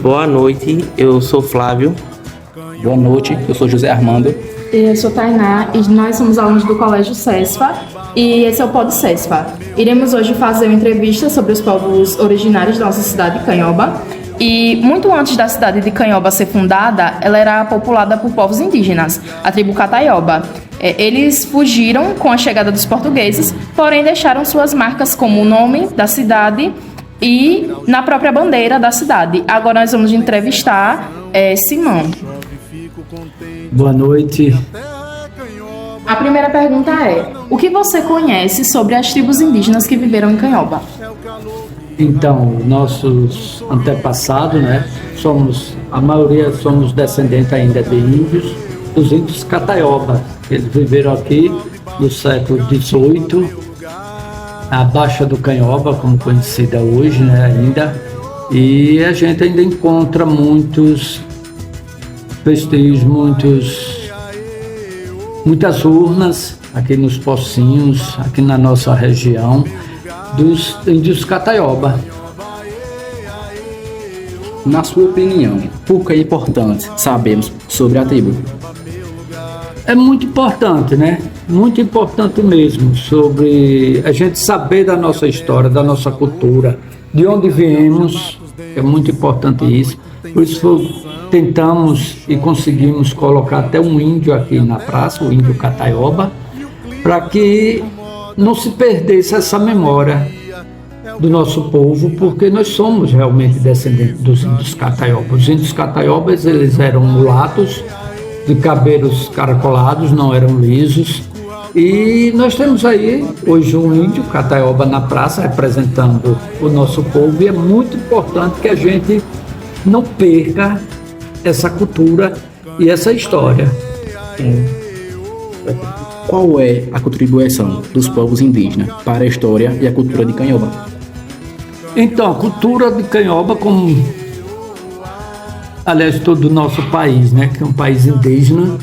Boa noite, eu sou Flávio. Boa noite, eu sou José Armando. E eu sou Tainá e nós somos alunos do Colégio CESFA e esse é o Pod CESFA. Iremos hoje fazer uma entrevista sobre os povos originários da nossa cidade, Canhoba. E muito antes da cidade de Canhoba ser fundada, ela era populada por povos indígenas, a tribo Cataioba. Eles fugiram com a chegada dos portugueses, porém deixaram suas marcas como o nome da cidade e na própria bandeira da cidade. Agora nós vamos entrevistar Simão. Boa noite. A primeira pergunta é: o que você conhece sobre as tribos indígenas que viveram em Canhoba? Então, nossos antepassados, a maioria somos descendentes ainda de índios, dos índios Cataioba. Eles viveram aqui no século XVIII, a Baixa do Canhoba, como conhecida hoje, ainda. E a gente ainda encontra muitos vestígios, muitas urnas aqui nos pocinhos, aqui na nossa região, dos índios Cataioba. Na sua opinião, por que é importante sabermos sobre a tribo? É muito importante, Muito importante mesmo, sobre a gente saber da nossa história, da nossa cultura, de onde viemos, é muito importante isso. Por isso tentamos e conseguimos colocar até um índio aqui na praça, o índio Cataioba, para que não se perdesse essa memória do nosso povo, porque nós somos realmente descendentes dos índios Cataioba. Os índios Cataiobas, eles eram mulatos, de cabelos caracolados, não eram lisos. E nós temos aí hoje um índio Cataioba na praça representando o nosso povo, e é muito importante que a gente não perca essa cultura e essa história. Qual é a contribuição dos povos indígenas para a história e a cultura de Canhoba? Então, a cultura de Canhoba, como aliás todo o nosso país, que é um país indígena,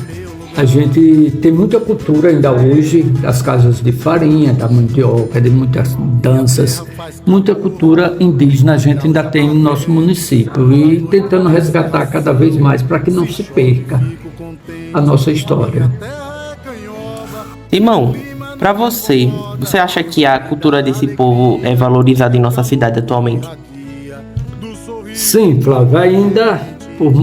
a gente tem muita cultura ainda hoje, das casas de farinha, da mandioca, de muitas danças, muita cultura indígena a gente ainda tem no nosso município, e tentando resgatar cada vez mais para que não se perca a nossa história. Simão, para você acha que a cultura desse povo é valorizada em nossa cidade atualmente? Sim, Flávio, ainda, por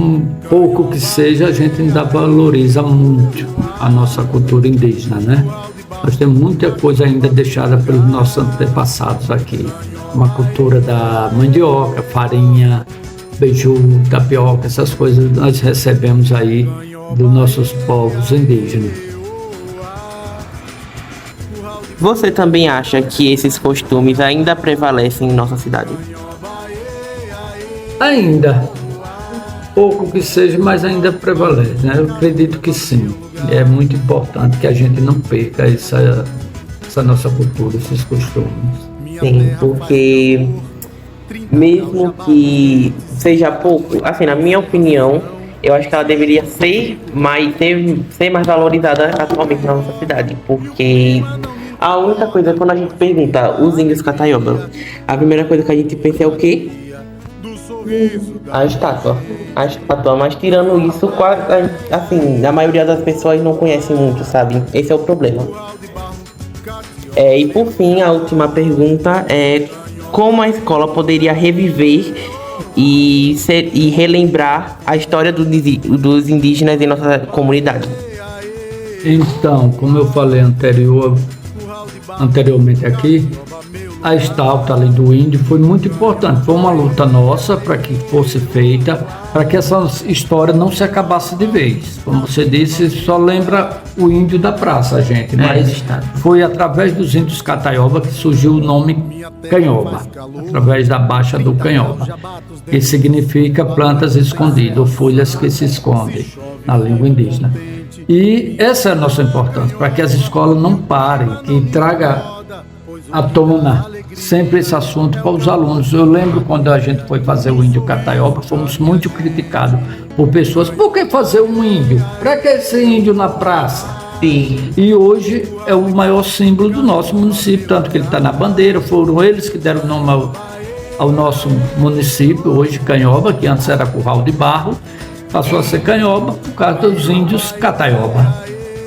pouco que seja, a gente ainda valoriza muito a nossa cultura indígena, Nós temos muita coisa ainda deixada pelos nossos antepassados aqui. Uma cultura da mandioca, farinha, beiju, tapioca, essas coisas nós recebemos aí dos nossos povos indígenas. Você também acha que esses costumes ainda prevalecem em nossa cidade? Ainda. Pouco que seja, mas ainda prevalece, Eu acredito que sim. É muito importante que a gente não perca essa nossa cultura, esses costumes. Sim, porque mesmo que seja pouco, assim, na minha opinião, eu acho que ela deveria ser mais valorizada atualmente na nossa cidade, porque a única coisa, quando a gente pergunta os índios Cataioba, a primeira coisa que a gente pensa é o quê? A estátua, mas tirando isso, quase, assim, a maioria das pessoas não conhece muito, sabe? Esse é o problema. E por fim, a última pergunta é: como a escola poderia reviver e relembrar a história dos indígenas em nossa comunidade? Então, como eu falei anteriormente aqui, a estátua ali do índio foi muito importante. Foi uma luta nossa para que fosse feita, para que essa história não se acabasse de vez. Como você disse, só lembra o índio da praça, mas foi através dos índios Cataioba que surgiu o nome Canhoba, através da Baixa do Canhoba, que significa plantas escondidas, ou folhas que se escondem na língua indígena. E essa é a nossa importância, para que as escolas não parem, que traga à tona sempre esse assunto para os alunos. Eu lembro quando a gente foi fazer o índio Cataioba, fomos muito criticados por pessoas. Por que fazer um índio? Para que esse índio na praça? Sim. E hoje é o maior símbolo do nosso município, tanto que ele está na bandeira. Foram eles que deram o nome ao nosso município, hoje Canhoba, que antes era Curral de Barro, passou a ser Canhoba por causa dos índios Cataioba.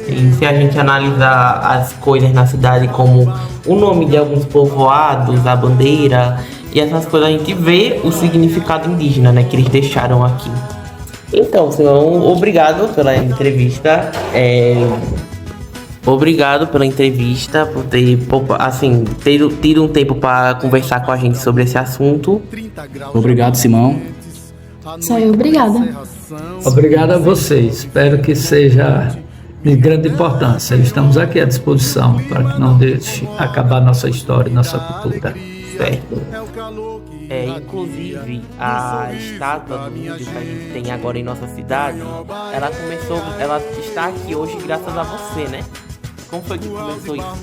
E se a gente analisar as coisas na cidade como o nome de alguns povoados, a bandeira e essas coisas, a gente vê o significado indígena, né, que eles deixaram aqui. Então, Simão, obrigado pela entrevista. Obrigado pela entrevista, por ter, assim, tido um tempo para conversar com a gente sobre esse assunto. Obrigado, Simão. Só eu, obrigada. Obrigado a vocês. Espero que seja de grande importância. Estamos aqui à disposição para que não deixe acabar nossa história e nossa cultura. Certo. Inclusive, a estátua do índio que a gente tem agora em nossa cidade, ela está aqui hoje graças a você, né? Como foi que começou isso?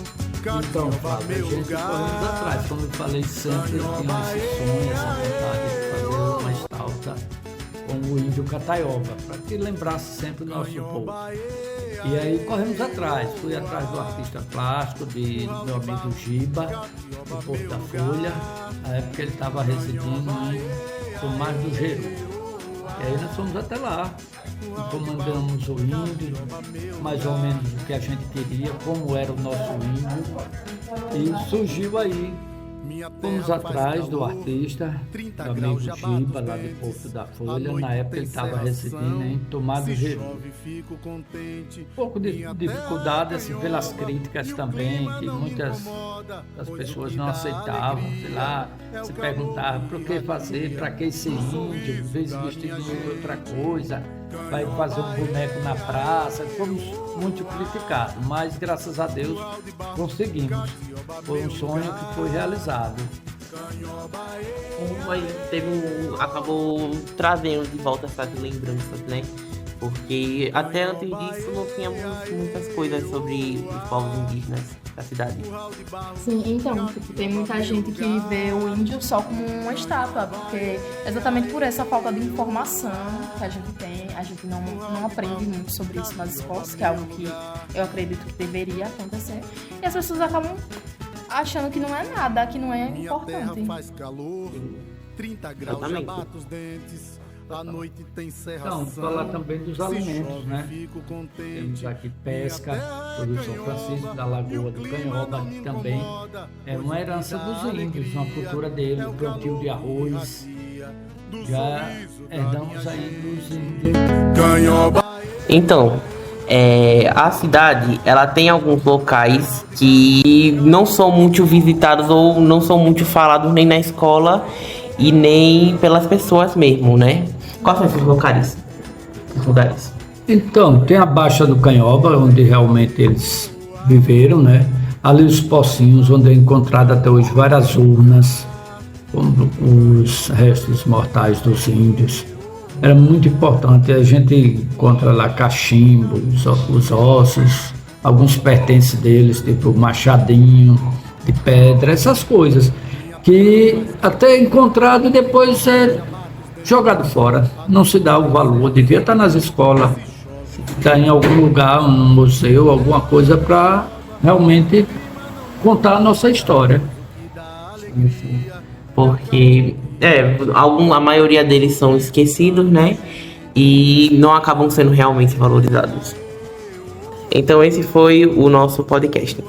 Então, Fábio, a gente corremos atrás. Como eu falei sempre, eu tinha esse sonho, essa vontade de fazer uma estátua com o índio Cataioba, para que lembrasse sempre o nosso povo. E aí corremos atrás, fui atrás do artista plástico, do meu amigo Giba, do Porto da Folha, na época ele estava residindo em Tomás do Geru. E aí nós fomos até lá, encomendamos o índio, mais ou menos o que a gente queria, como era o nosso índio, e surgiu aí. Fomos atrás do artista, do amigo Giba, lá de Porto da Folha. Na época ele estava residindo em Tomás do Geru. Um pouco de dificuldade, assim, pelas críticas também, que muitas das pessoas não aceitavam, sei lá, se perguntavam por que fazer, para que esse índio, às vezes vestido de outra coisa, vai fazer um boneco na praça. Fomos muito criticados, mas graças a Deus conseguimos. Foi um sonho que foi realizado. Acabou trazendo de volta essas lembranças, né? Porque até antes disso não tínhamos muitas coisas sobre os povos indígenas da cidade. Sim, então, tem muita gente que vê o índio só como uma estátua, porque exatamente por essa falta de informação que a gente tem, a gente não aprende muito sobre isso nas escolas, que é algo que eu acredito que deveria acontecer, e as pessoas acabam achando que não é nada, que não é importante. Exatamente. Então, falar também dos alimentos, né? Temos aqui pesca, produção São Francisco, da Lagoa do Canhoba, que também é uma herança dos índios, uma cultura deles, o plantio de arroz. Já herdamos aí dos índios. Então, a cidade, ela tem alguns locais que não são muito visitados ou não são muito falados nem na escola e nem pelas pessoas mesmo, né? Quais são esses locais? Então, tem a Baixa do Canhoba, onde realmente eles viveram, né? Ali os Pocinhos, onde é encontrado até hoje várias urnas, com os restos mortais dos índios. Era muito importante, a gente encontra lá cachimbo, os ossos, alguns pertences deles, tipo machadinho de pedra, essas coisas, que até encontrado e depois é jogado fora, não se dá o valor, devia estar nas escolas, estar em algum lugar, um museu, alguma coisa para realmente contar a nossa história. Porque a maioria deles são esquecidos, né? E não acabam sendo realmente valorizados. Então esse foi o nosso podcast.